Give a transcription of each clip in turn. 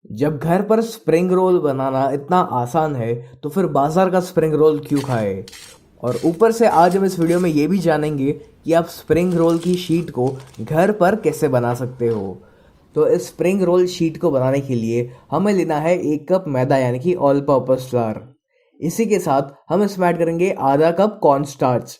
जब घर पर स्प्रिंग रोल बनाना इतना आसान है तो फिर बाजार का स्प्रिंग रोल क्यों खाए। और ऊपर से आज हम इस वीडियो में ये भी जानेंगे कि आप स्प्रिंग रोल की शीट को घर पर कैसे बना सकते हो। तो इस स्प्रिंग रोल शीट को बनाने के लिए हमें लेना है 1 कप मैदा यानी कि ऑल पर्पस फ्लावर। इसी के साथ हम इसमें ऐड करेंगे आधा cup corn starch.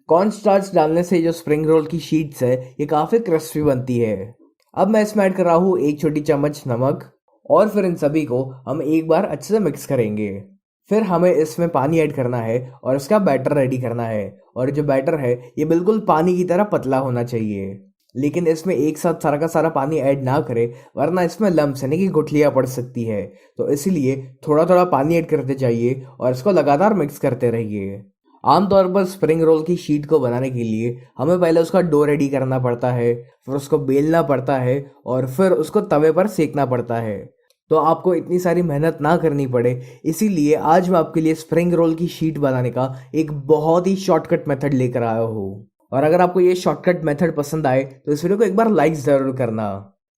Corn starch डालने से जो स्प्रिंग रोल की शीट्स है ये काफ़ी क्रिस्पी बनती है। अब मैं इसमें ऐड कर रहा हूँ 1 छोटी चम्मच नमक और फिर इन सभी को हम एक बार अच्छे से मिक्स करेंगे। फिर हमें इसमें पानी ऐड करना है और इसका बैटर रेडी करना है। और जो बैटर है ये बिल्कुल पानी की तरह पतला होना चाहिए, लेकिन इसमें एक साथ सारा का सारा पानी ऐड ना करें वरना इसमें लम्स यानी कि गुठलियाँ पड़ सकती है। तो इसलिए थोड़ा थोड़ा पानी ऐड करते जाइए और इसको लगातार मिक्स करते रहिए। आमतौर पर स्प्रिंग रोल की शीट को बनाने के लिए हमें पहले उसका डो रेडी करना पड़ता है, फिर उसको बेलना पड़ता है और फिर उसको तवे पर सेकना पड़ता है। तो आपको इतनी सारी मेहनत ना करनी पड़े, इसीलिए आज मैं आपके लिए स्प्रिंग रोल की शीट बनाने का एक बहुत ही शॉर्टकट मेथड लेकर आया हूँ। और अगर आपको ये शॉर्टकट मेथड पसंद आए तो इस वीडियो को एक बार लाइक ज़रूर करना।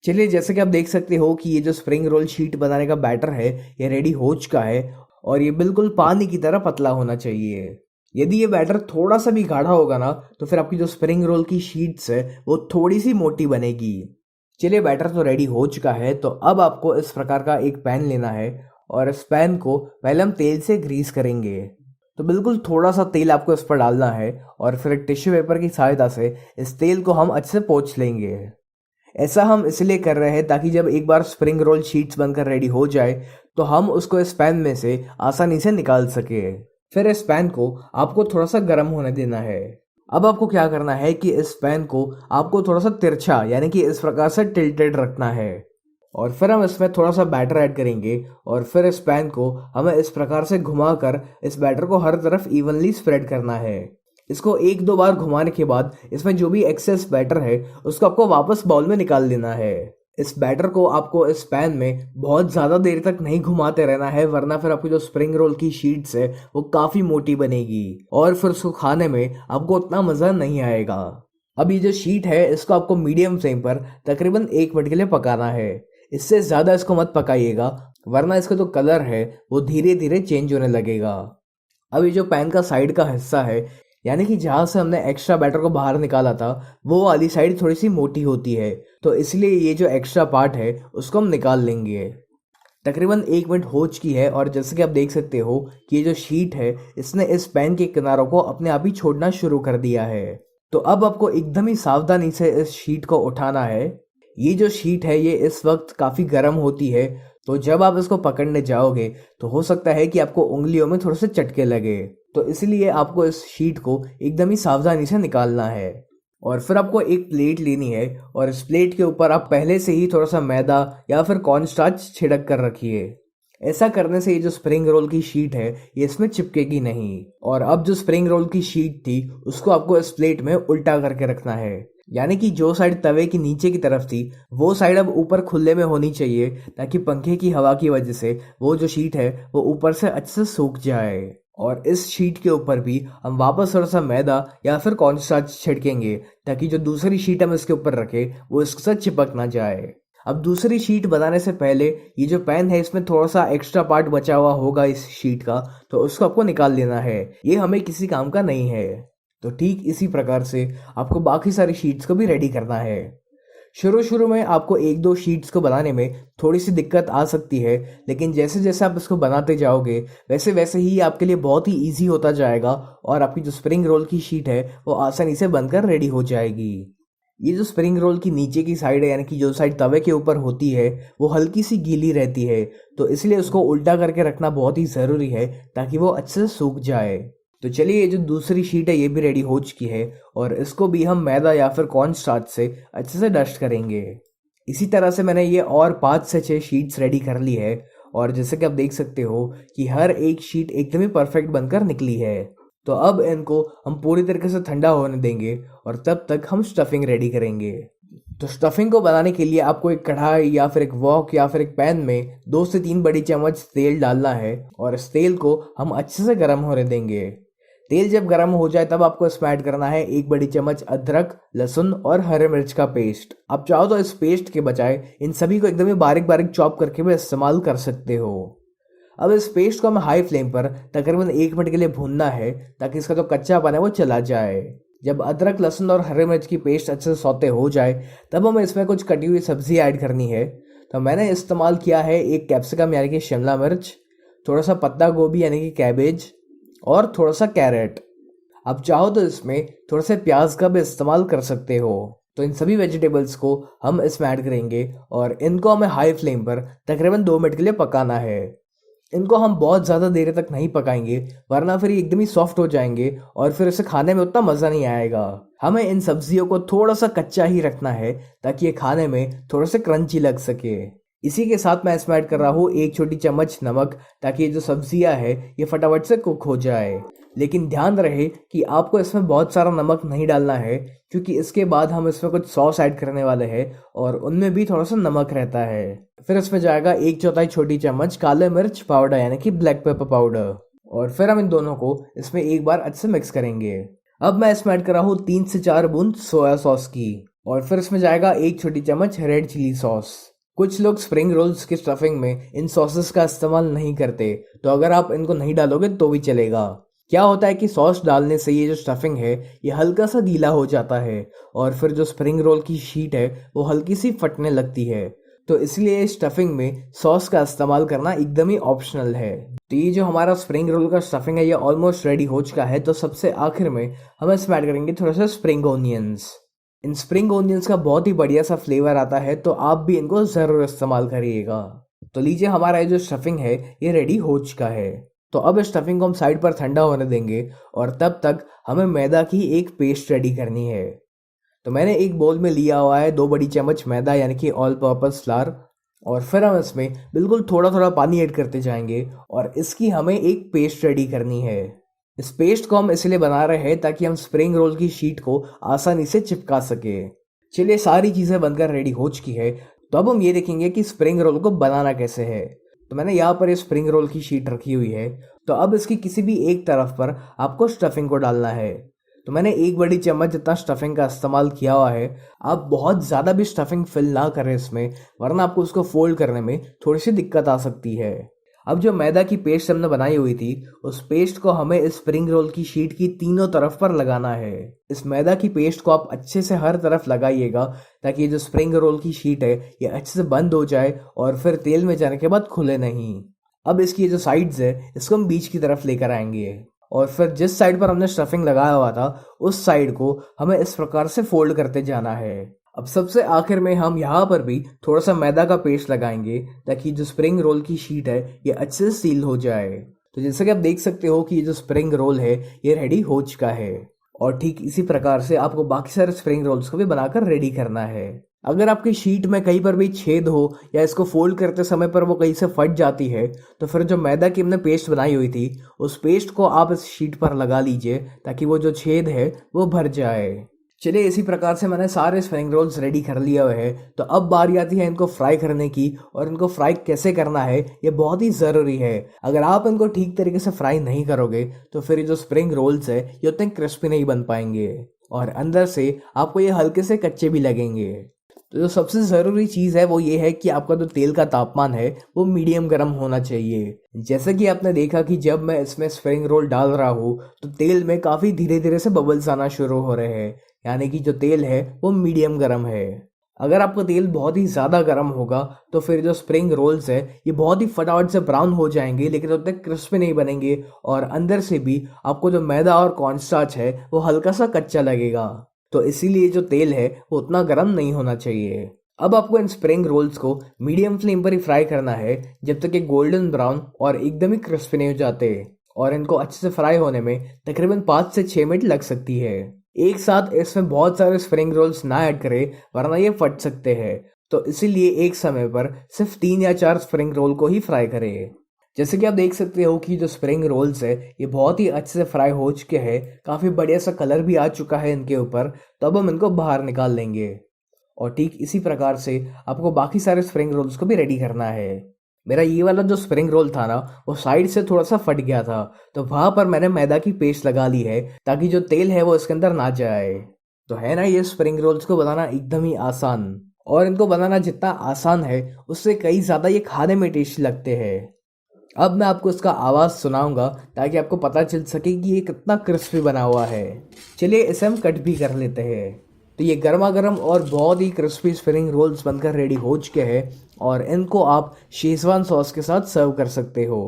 चलिए, जैसे कि आप देख सकते हो कि ये जो स्प्रिंग रोल शीट बनाने का बैटर है ये रेडी हो चुका है और ये बिल्कुल पानी की तरह पतला होना चाहिए। यदि ये बैटर थोड़ा सा भी गाढ़ा होगा ना तो फिर आपकी जो स्प्रिंग रोल की शीट्स है वो थोड़ी सी मोटी बनेगी। चलिए, बैटर तो रेडी हो चुका है। तो अब आपको इस प्रकार का एक पैन लेना है और इस पैन को पहले हम तेल से ग्रीस करेंगे। तो बिल्कुल थोड़ा सा तेल आपको इस पर डालना है और फिर एक टिश्यू पेपर की सहायता से इस तेल को हम अच्छे से पोंछ लेंगे। ऐसा हम इसलिए कर रहे हैं ताकि जब एक बार स्प्रिंग रोल शीट्स बनकर रेडी हो जाए तो हम उसको इस पैन में से आसानी से निकाल सके। फिर इस पैन को आपको थोड़ा सा गर्म होने देना है। अब आपको क्या करना है कि इस पैन को आपको थोड़ा सा तिरछा यानी कि इस प्रकार से टिल्टेड रखना है और फिर हम इसमें थोड़ा सा बैटर ऐड करेंगे और फिर इस पैन को हमें इस प्रकार से घुमाकर इस बैटर को हर तरफ इवनली स्प्रेड करना है। इसको 1-2 बार घुमाने के बाद इसमें जो भी एक्सेस बैटर है उसको आपको वापस बाउल में निकाल लेना है। इस बैटर को आपको इस पैन में बहुत ज़्यादा देर तक नहीं घुमाते रहना है वरना फिर आपकी जो स्प्रिंग रोल की शीट्स है वो काफ़ी मोटी बनेगी और फिर उसको खाने में आपको उतना मज़ा नहीं आएगा। अब ये जो शीट है इसको आपको मीडियम फ्लेम पर तकरीबन 1 मिनट के लिए पकाना है। इससे ज़्यादा इसको मत पकाइएगा वरना इसका जो कलर है वो धीरे धीरे चेंज होने लगेगा। अब ये जो पैन का साइड का हिस्सा है यानी कि जहाँ से हमने एक्स्ट्रा बैटर को बाहर निकाला था वो वाली साइड थोड़ी सी मोटी होती है, तो इसलिए ये जो एक्स्ट्रा पार्ट है उसको हम निकाल लेंगे। तकरीबन 1 मिनट हो चुकी है और जैसे कि आप देख सकते हो कि ये जो शीट है इसने इस पैन के किनारों को अपने आप ही छोड़ना शुरू कर दिया है। तो अब आपको एकदम ही सावधानी से इस शीट को उठाना है। ये जो शीट है ये इस वक्त काफ़ी गर्म होती है, तो जब आप इसको पकड़ने जाओगे तो हो सकता है कि आपको उंगलियों में थोड़े से चटके लगे। तो इसलिए आपको इस शीट को एकदम ही सावधानी से निकालना है। और फिर आपको एक प्लेट लेनी है और इस प्लेट के ऊपर आप पहले से ही थोड़ा सा मैदा या फिर कॉर्न स्टार्च छिड़क कर रखिए। ऐसा करने से ये जो स्प्रिंग रोल की शीट है ये इसमें चिपकेगी नहीं। और अब जो स्प्रिंग रोल की शीट थी उसको आपको इस प्लेट में उल्टा करके रखना है, यानी कि जो साइड तवे की नीचे की तरफ थी वो साइड अब ऊपर खुले में होनी चाहिए ताकि पंखे की हवा की वजह से वो जो शीट है वो ऊपर से अच्छे से सूख जाए। और इस शीट के ऊपर भी हम वापस थोड़ा सा मैदा या फिर कॉर्न स्टार्च छिड़केंगे ताकि जो दूसरी शीट हम इसके ऊपर रखें वो इसके साथ चिपक ना जाए। अब दूसरी शीट बनाने से पहले ये जो पैन है इसमें थोड़ा सा एक्स्ट्रा पार्ट बचा हुआ होगा इस शीट का, तो उसको आपको निकाल लेना है। ये हमें किसी काम का नहीं है। तो ठीक इसी प्रकार से आपको बाकी सारी शीट्स को भी रेडी करना है। शुरू में आपको 1-2 शीट्स को बनाने में थोड़ी सी दिक्कत आ सकती है, लेकिन जैसे जैसे आप इसको बनाते जाओगे वैसे वैसे ही आपके लिए बहुत ही ईजी होता जाएगा और आपकी जो स्प्रिंग रोल की शीट है वो आसानी से बनकर रेडी हो जाएगी। ये जो स्प्रिंग रोल की नीचे की साइड है यानी कि जो साइड तवे के ऊपर होती है वो हल्की सी गीली रहती है, तो इसलिए उसको उल्टा करके रखना बहुत ही ज़रूरी है ताकि वो अच्छे से सूख जाए। तो चलिए, ये जो दूसरी शीट है ये भी रेडी हो चुकी है और इसको भी हम मैदा या फिर कॉर्न स्टार्च से अच्छे से डस्ट करेंगे। इसी तरह से मैंने ये और 5 से 6 शीट्स रेडी कर ली है और जैसे कि आप देख सकते हो कि हर एक शीट एकदम ही परफेक्ट बनकर निकली है। तो अब इनको हम पूरी तरीके से ठंडा होने देंगे और तब तक हम स्टफिंग रेडी करेंगे। तो स्टफिंग को बनाने के लिए आपको एक कढ़ाई या फिर एक वॉक या फिर एक पैन में 2 से 3 बड़ी चम्मच तेल डालना है और इस तेल को हम अच्छे से गर्म होने देंगे। तेल जब गर्म हो जाए तब आपको इसमें ऐड करना है 1 बड़ी चम्मच अदरक, लहसुन और हरे मिर्च का पेस्ट। आप चाहो तो इस पेस्ट के बजाय इन सभी को एकदम ही बारीक बारीक चॉप करके भी इस्तेमाल कर सकते हो। अब इस पेस्ट को हमें हाई फ्लेम पर तकरीबन 1 मिनट के लिए भूनना है ताकि इसका जो कच्चापन है वो चला जाए। जब अदरक, लहसुन और हरे मिर्च की पेस्ट अच्छे से सौते हो जाए तब हमें इसमें कुछ कटी हुई सब्जी ऐड करनी है। तो मैंने इस्तेमाल किया है 1 कैप्सिकम यानी कि शिमला मिर्च, थोड़ा सा पत्ता गोभी यानी कि कैबेज और थोड़ा सा कैरेट। आप चाहो तो इसमें थोड़ा सा प्याज का भी इस्तेमाल कर सकते हो। तो इन सभी वेजिटेबल्स को हम इसमें ऐड करेंगे और इनको हमें हाई फ्लेम पर तकरीबन 2 मिनट के लिए पकाना है। इनको हम बहुत ज़्यादा देर तक नहीं पकाएंगे वरना फिर ये एकदम ही सॉफ्ट हो जाएंगे और फिर इसे खाने में उतना मज़ा नहीं आएगा। हमें इन सब्जियों को थोड़ा सा कच्चा ही रखना है ताकि ये खाने में थोड़ा सा क्रंची लग सके। इसी के साथ मैं इसमें ऐड कर रहा हूँ 1 छोटी चम्मच नमक ताकि ये जो सब्जियां है ये फटाफट से कुक हो जाए। लेकिन ध्यान रहे कि आपको इसमें बहुत सारा नमक नहीं डालना है क्योंकि इसके बाद हम इसमें कुछ सॉस ऐड करने वाले हैं और उनमें भी थोड़ा सा नमक रहता है। फिर इसमें जाएगा 1/4 छोटी चम्मच काले मिर्च पाउडर यानी कि ब्लैक पेपर पाउडर और फिर हम इन दोनों को इसमें एक बार अच्छे से मिक्स करेंगे। अब मैं इसमें ऐड कर रहा हूँ 3 से 4 बूंद सोया सॉस की और फिर इसमें जाएगा 1 छोटी चम्मच रेड चिली सॉस। कुछ लोग स्प्रिंग रोल्स की स्टफिंग में इन सॉसेस का इस्तेमाल नहीं करते, तो अगर आप इनको नहीं डालोगे तो भी चलेगा। क्या होता है कि सॉस डालने से ये जो स्टफिंग है ये हल्का सा गीला हो जाता है और फिर जो स्प्रिंग रोल की शीट है वो हल्की सी फटने लगती है। तो इसलिए स्टफिंग में सॉस का इस्तेमाल करना एकदम ही ऑप्शनल है। तो ये जो हमारा स्प्रिंग रोल का स्टफिंग है ये ऑलमोस्ट रेडी हो चुका है। तो सबसे आखिर में हम इसमें ऐड करेंगे थोड़ा सा स्प्रिंग ओनियंस। इन स्प्रिंग ओनियंस का बहुत ही बढ़िया सा फ्लेवर आता है, तो आप भी इनको ज़रूर इस्तेमाल करिएगा। तो लीजिए हमारा ये जो स्टफिंग है ये रेडी हो चुका है। तो अब इस स्टफिंग को हम साइड पर ठंडा होने देंगे और तब तक हमें मैदा की एक पेस्ट रेडी करनी है। तो मैंने एक बोल में लिया हुआ है 2 बड़ी चम्मच मैदा यानी कि ऑल पर्पस फ्लावर और फिर हम इसमें बिल्कुल थोड़ा थोड़ा पानी ऐड करते जाएंगे और इसकी हमें एक पेस्ट रेडी करनी है। इस पेस्ट को हम इसलिए बना रहे हैं ताकि हम स्प्रिंग रोल की शीट को आसानी से चिपका सके। चलिए सारी चीज़ें बनकर रेडी हो चुकी है। तो अब हम ये देखेंगे कि स्प्रिंग रोल को बनाना कैसे है। तो मैंने यहाँ पर ये स्प्रिंग रोल की शीट रखी हुई है। तो अब इसकी किसी भी एक तरफ पर आपको स्टफिंग को डालना है। तो मैंने 1 बड़ी चम्मच जितना स्टफिंग का इस्तेमाल किया हुआ है। आप बहुत ज़्यादा भी स्टफिंग फिल ना करें इसमें, वरना आपको उसको फोल्ड करने में थोड़ी सी दिक्कत आ सकती है। अब जो मैदा की पेस्ट हमने बनाई हुई थी उस पेस्ट को हमें इस स्प्रिंग रोल की शीट की तीनों तरफ पर लगाना है। इस मैदा की पेस्ट को आप अच्छे से हर तरफ लगाइएगा ताकि ये जो स्प्रिंग रोल की शीट है ये अच्छे से बंद हो जाए और फिर तेल में जाने के बाद खुले नहीं। अब इसकी जो साइड्स है इसको हम बीच की तरफ लेकर आएंगे और फिर जिस साइड पर हमने स्टफिंग लगाया हुआ था उस साइड को हमें इस प्रकार से फोल्ड करते जाना है। अब सबसे आखिर में हम यहाँ पर भी थोड़ा सा मैदा का पेस्ट लगाएंगे ताकि जो स्प्रिंग रोल की शीट है ये अच्छे से सील हो जाए। तो जैसे कि आप देख सकते हो कि ये जो स्प्रिंग रोल है ये रेडी हो चुका है और ठीक इसी प्रकार से आपको बाकी सारे स्प्रिंग रोल्स को भी बनाकर रेडी करना है। अगर आपकी शीट में कहीं पर भी छेद हो या इसको फोल्ड करते समय पर वो कहीं से फट जाती है तो फिर जो मैदा की हमने पेस्ट बनाई हुई थी उस पेस्ट को आप इस शीट पर लगा लीजिए ताकि वो जो छेद है वो भर जाए। चलिए इसी प्रकार से मैंने सारे स्प्रिंग रोल्स रेडी कर लिए हुए हैं। तो अब बारी आती है इनको फ्राई करने की और इनको फ्राई कैसे करना है ये बहुत ही ज़रूरी है। अगर आप इनको ठीक तरीके से फ्राई नहीं करोगे तो फिर ये जो स्प्रिंग रोल्स है ये उतने क्रिस्पी नहीं बन पाएंगे और अंदर से आपको ये हल्के से कच्चे भी लगेंगे। तो जो सबसे ज़रूरी चीज़ है वो ये है कि आपका जो तेल का तापमान है वो मीडियम गर्म होना चाहिए। जैसे कि आपने देखा कि जब मैं इसमें स्प्रिंग रोल डाल रहा हूँ तो तेल में काफ़ी धीरे धीरे से बबल्स आना शुरू हो रहे हैं, यानी कि जो तेल है वो मीडियम गर्म है। अगर आपका तेल बहुत ही ज़्यादा गर्म होगा तो फिर जो स्प्रिंग रोल्स है ये बहुत ही फटाफट से ब्राउन हो जाएंगे लेकिन उतने क्रिस्पी नहीं बनेंगे और अंदर से भी आपको जो मैदा और कॉर्नस्टार्च है वो हल्का सा कच्चा लगेगा। तो इसीलिए जो तेल है वो उतना गर्म नहीं होना चाहिए। अब आपको इन स्प्रिंग रोल्स को मीडियम फ्लेम पर ही फ्राई करना है जब तक ये गोल्डन ब्राउन और एकदम ही क्रिस्पी नहीं हो जाते और इनको अच्छे से फ्राई होने में तकरीबन 5 से 6 मिनट लग सकती है। एक साथ इसमें बहुत सारे स्प्रिंग रोल्स ना ऐड करें वरना ये फट सकते हैं। तो इसीलिए एक समय पर सिर्फ 3 या 4 स्प्रिंग रोल को ही फ्राई करें। जैसे कि आप देख सकते हो कि जो स्प्रिंग रोल्स है ये बहुत ही अच्छे से फ्राई हो चुके हैं, काफ़ी बढ़िया सा कलर भी आ चुका है इनके ऊपर। तो अब हम इनको बाहर निकाल लेंगे और ठीक इसी प्रकार से आपको बाकी सारे स्प्रिंग रोल्स को भी रेडी करना है। मेरा ये वाला जो स्प्रिंग रोल था ना, वो साइड से थोड़ा सा फट गया था, तो वहां पर मैंने मैदा की पेस्ट लगा ली है ताकि जो तेल है वो इसके अंदर ना जाए। तो है ना ये स्प्रिंग रोल्स को बनाना एकदम ही आसान, और इनको बनाना जितना आसान है उससे कई ज़्यादा ये खाने में टेस्टी लगते हैं। अब मैं आपको इसका आवाज़ सुनाऊंगा ताकि आपको पता चल सके कि ये कितना क्रिस्पी बना हुआ है। चलिए इसे हम कट भी कर लेते हैं। तो ये गर्मा गर्म और बहुत ही क्रिस्पी स्प्रिंग रोल्स बनकर रेडी हो चुके हैं, और इनको आप शेजवान सॉस के साथ सर्व कर सकते हो।